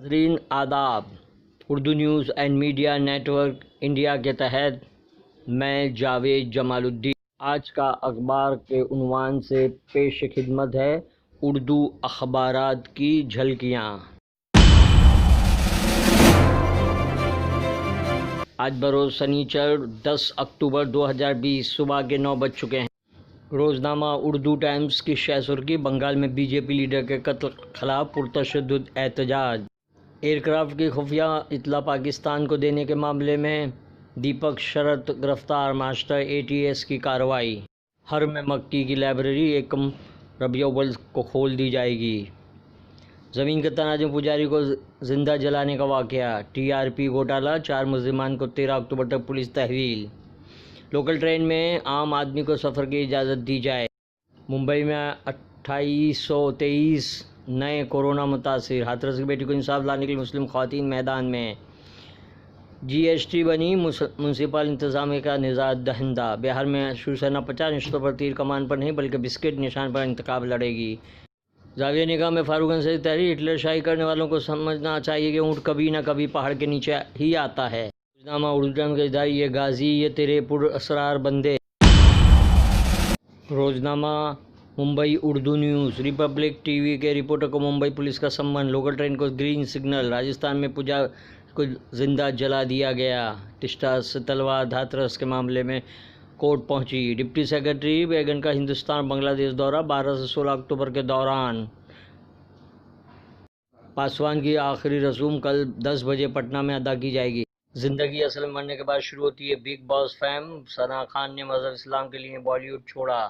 ناظرین آداب، Urdu news and media network India کے تحت میں جاوید جمال الدین آج کا اخبار کے عنوان سے پیش خدمت ہے اردو اخبارات کی جھلکیاں۔ آج بروز سنیچر 10 اکتوبر 2020 صبح کے 9 بج چکے ہیں۔ روزنامہ اردو ٹائمز کی شہ سرخی: بنگال میں بی جے پی لیڈر کے قتل خلاف پرتشدد احتجاج۔ ایئر کرافٹ کی خفیہ اطلاع پاکستان کو دینے کے معاملے میں دیپک شرت گرفتار، ماسٹر اے ٹی ایس کی کارروائی۔ حرم مکی کی لائبریری 1 ربیع الاول کو کھول دی جائے گی۔ زمین کے تناظر پجاری کو زندہ جلانے کا واقعہ۔ ٹی آر پی گھوٹالہ، 4 ملزمان کو 13 اکتوبر تک پولیس تحویل۔ لوکل ٹرین میں عام آدمی کو سفر کی اجازت دی جائے۔ ممبئی میں 2823 نئے کورونا متاثر۔ ہاتھرس کی بیٹی کو انصاف لانے کے لیے مسلم خواتین میدان میں۔ جی ایس ٹی بنی میونسپل انتظامیہ کا نجات دہندہ۔ بہار میں شیوسینا 50 نشستوں پر تیر کمان پر نہیں بلکہ بسکٹ نشان پر انتخاب لڑے گی۔ زاویہ نگاہ میں فاروق انصاری تحریر: ہٹلر شاہی کرنے والوں کو سمجھنا چاہیے کہ اونٹ کبھی نہ کبھی پہاڑ کے نیچے ہی آتا ہے۔ روزنامہ اردو ٹائمز کا اداری: یہ غازی، یہ تیرے پراسرار بندے۔ روزنامہ Mumbai Urdu news: republic T V کے رپورٹر کو ممبئی پولیس کا سمن۔ لوکل ٹرین کو گرین سگنل۔ راجستھان میں پجاری کو زندہ جلا دیا گیا۔ ٹسٹا سے تلوار ہاتھرس کے معاملے میں کورٹ پہنچی۔ ڈپٹی سیکرٹری بیگن کا ہندوستان بنگلہ دیش دورہ 12 سے 16 اکتوبر کے دوران۔ پاسوان کی آخری رسوم کل 10 بجے پٹنہ میں ادا کی جائے گی۔ زندگی اصل میں مرنے کے بعد شروع ہوتی ہے، بگ باس فیم۔ ثنا خان نے مذہب اسلام کے لیے بالی ووڈ چھوڑا۔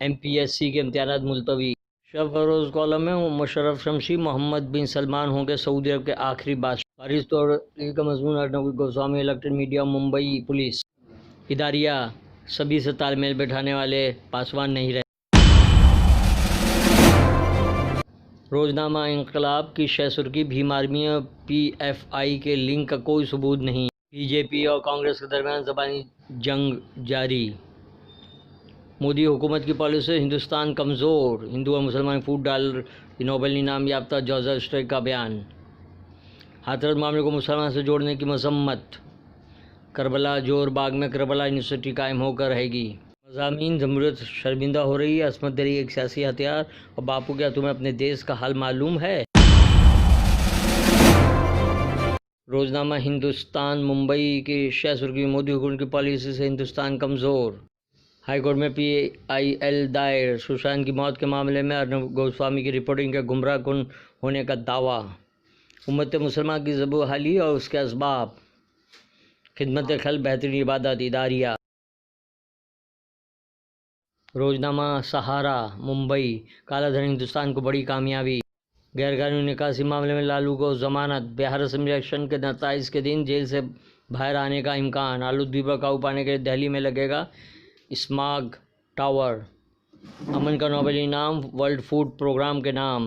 ایم پی ایس سی کے امتحانات ملتوی۔ شب فروز کالم میں مشرف شمسی: محمد بن سلمان ہوں گے سعودی عرب کے آخری بادشاہ۔ فارس توڑی کا مضمون: Arnab Goswami elected media. Mumbai police اداریہ: سبھی سے تال میل بٹھانے والے پاسوان نہیں رہے۔ روزنامہ انقلاب کی شہ سرخی: بھیم آرمی اور پی ایف آئی کے لنک کا کوئی ثبوت نہیں۔ بی جے پی اور کانگریس کے درمیان زبانی جنگ جاری۔ مودی حکومت کی پالیسی سے ہندوستان کمزور۔ ہندو اور مسلمان فوٹ ڈالر نوبل انعام یافتہ جوزف اسٹرائک کا بیان۔ ہاتھرس معاملے کو مسلمان سے جوڑنے کی مذمت۔ کربلا جوہر باغ میں کربلا یونیورسٹی قائم ہو کر رہے گی۔ مضامین: جمہوریت شرمندہ ہو رہی ہے، عصمت دری ایک سیاسی ہتھیار، اور باپو کیا تمہیں اپنے دیش کا حال معلوم ہے؟ روزنامہ ہندوستان ممبئی کی شہ سرخی: مودی حکومت کی پالیسی سے ہندوستان کمزور۔ ہائی کورٹ میں پی آئی ایل دائر۔ سوشانت کی موت کے معاملے میں ارنب گوسوامی کی رپورٹنگ کے گمراہ کن ہونے کا دعویٰ۔ امت مسلمہ کی ذبح و حالی اور اس کے اسباب۔ خدمت خلق بہترین عبادت۔ اداریہ۔ روزنامہ سہارا ممبئی: کالا دھن ہندوستان کو بڑی کامیابی۔ غیر قانونی نکاسی معاملے میں لالو کو ضمانت۔ بہار اسمبلی الیکشن کے نتائج کے دن جیل سے باہر آنے کا امکان۔ آلودگی پر قابو پانے کے لیے دہلی میں لگے گا اسماگ ٹاور۔ امن کا نوبل انعام ورلڈ فوڈ پروگرام کے نام۔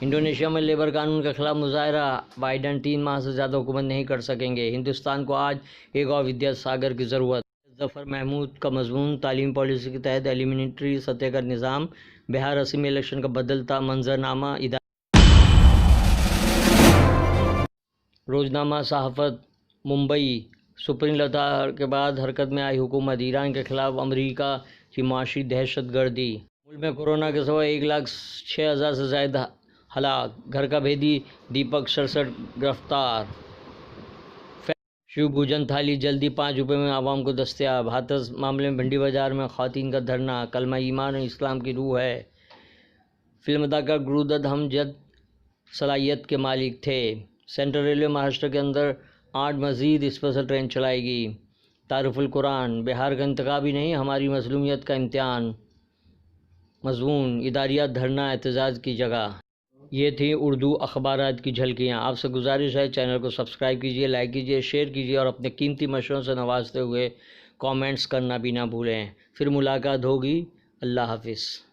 انڈونیشیا میں لیبر قانون کے خلاف مظاہرہ۔ بائیڈن 3 ماہ سے زیادہ حکومت نہیں کر سکیں گے۔ ہندوستان کو آج ایک اور ودیا ساگر کی ضرورت۔ ظفر محمود کا مضمون: تعلیمی پالیسی کے تحت ایلیمنٹری سطح کا نظام۔ بہار اسمبلی الیکشن کا بدلتا منظرنامہ۔ روزنامہ صحافت ممبئی: سپریم لتار کے بعد حرکت میں آئی حکومت۔ ایران کے خلاف امریکہ کی معاشی دہشت گردی۔ ملک میں کورونا کے سوا 1,06,000 سے زائد ہلاک۔ گھر کا بھیدی دیپک شرت گرفتار۔ شیو بھوجن تھالی جلدی 5 روپے میں عوام کو دستیاب۔ ہاتھرس معاملے میں بھنڈی بازار میں خواتین کا دھرنا۔ کلمہ ایمان اور اسلام کی روح ہے۔ فلم اداکار گرو دت ہم جد صلاحیت کے مالک تھے۔ سینٹرل ریلوے مہاراشٹر کے اندر 8 مزید اسپیشل ٹرین چلائے گی۔ تعارف القرآن: بہار کا انتخابی نہیں، ہماری مظلومیت کا امتحان۔ مضمون: اداریہ دھرنا احتجاج کی جگہ۔ یہ تھی اردو اخبارات کی جھلکیاں۔ آپ سے گزارش ہے چینل کو سبسکرائب کیجیے، لائک کیجیے، شیئر کیجیے اور اپنے قیمتی مشوروں سے نوازتے ہوئے کامنٹس کرنا بھی نہ بھولیں۔ پھر ملاقات ہوگی۔ اللہ حافظ۔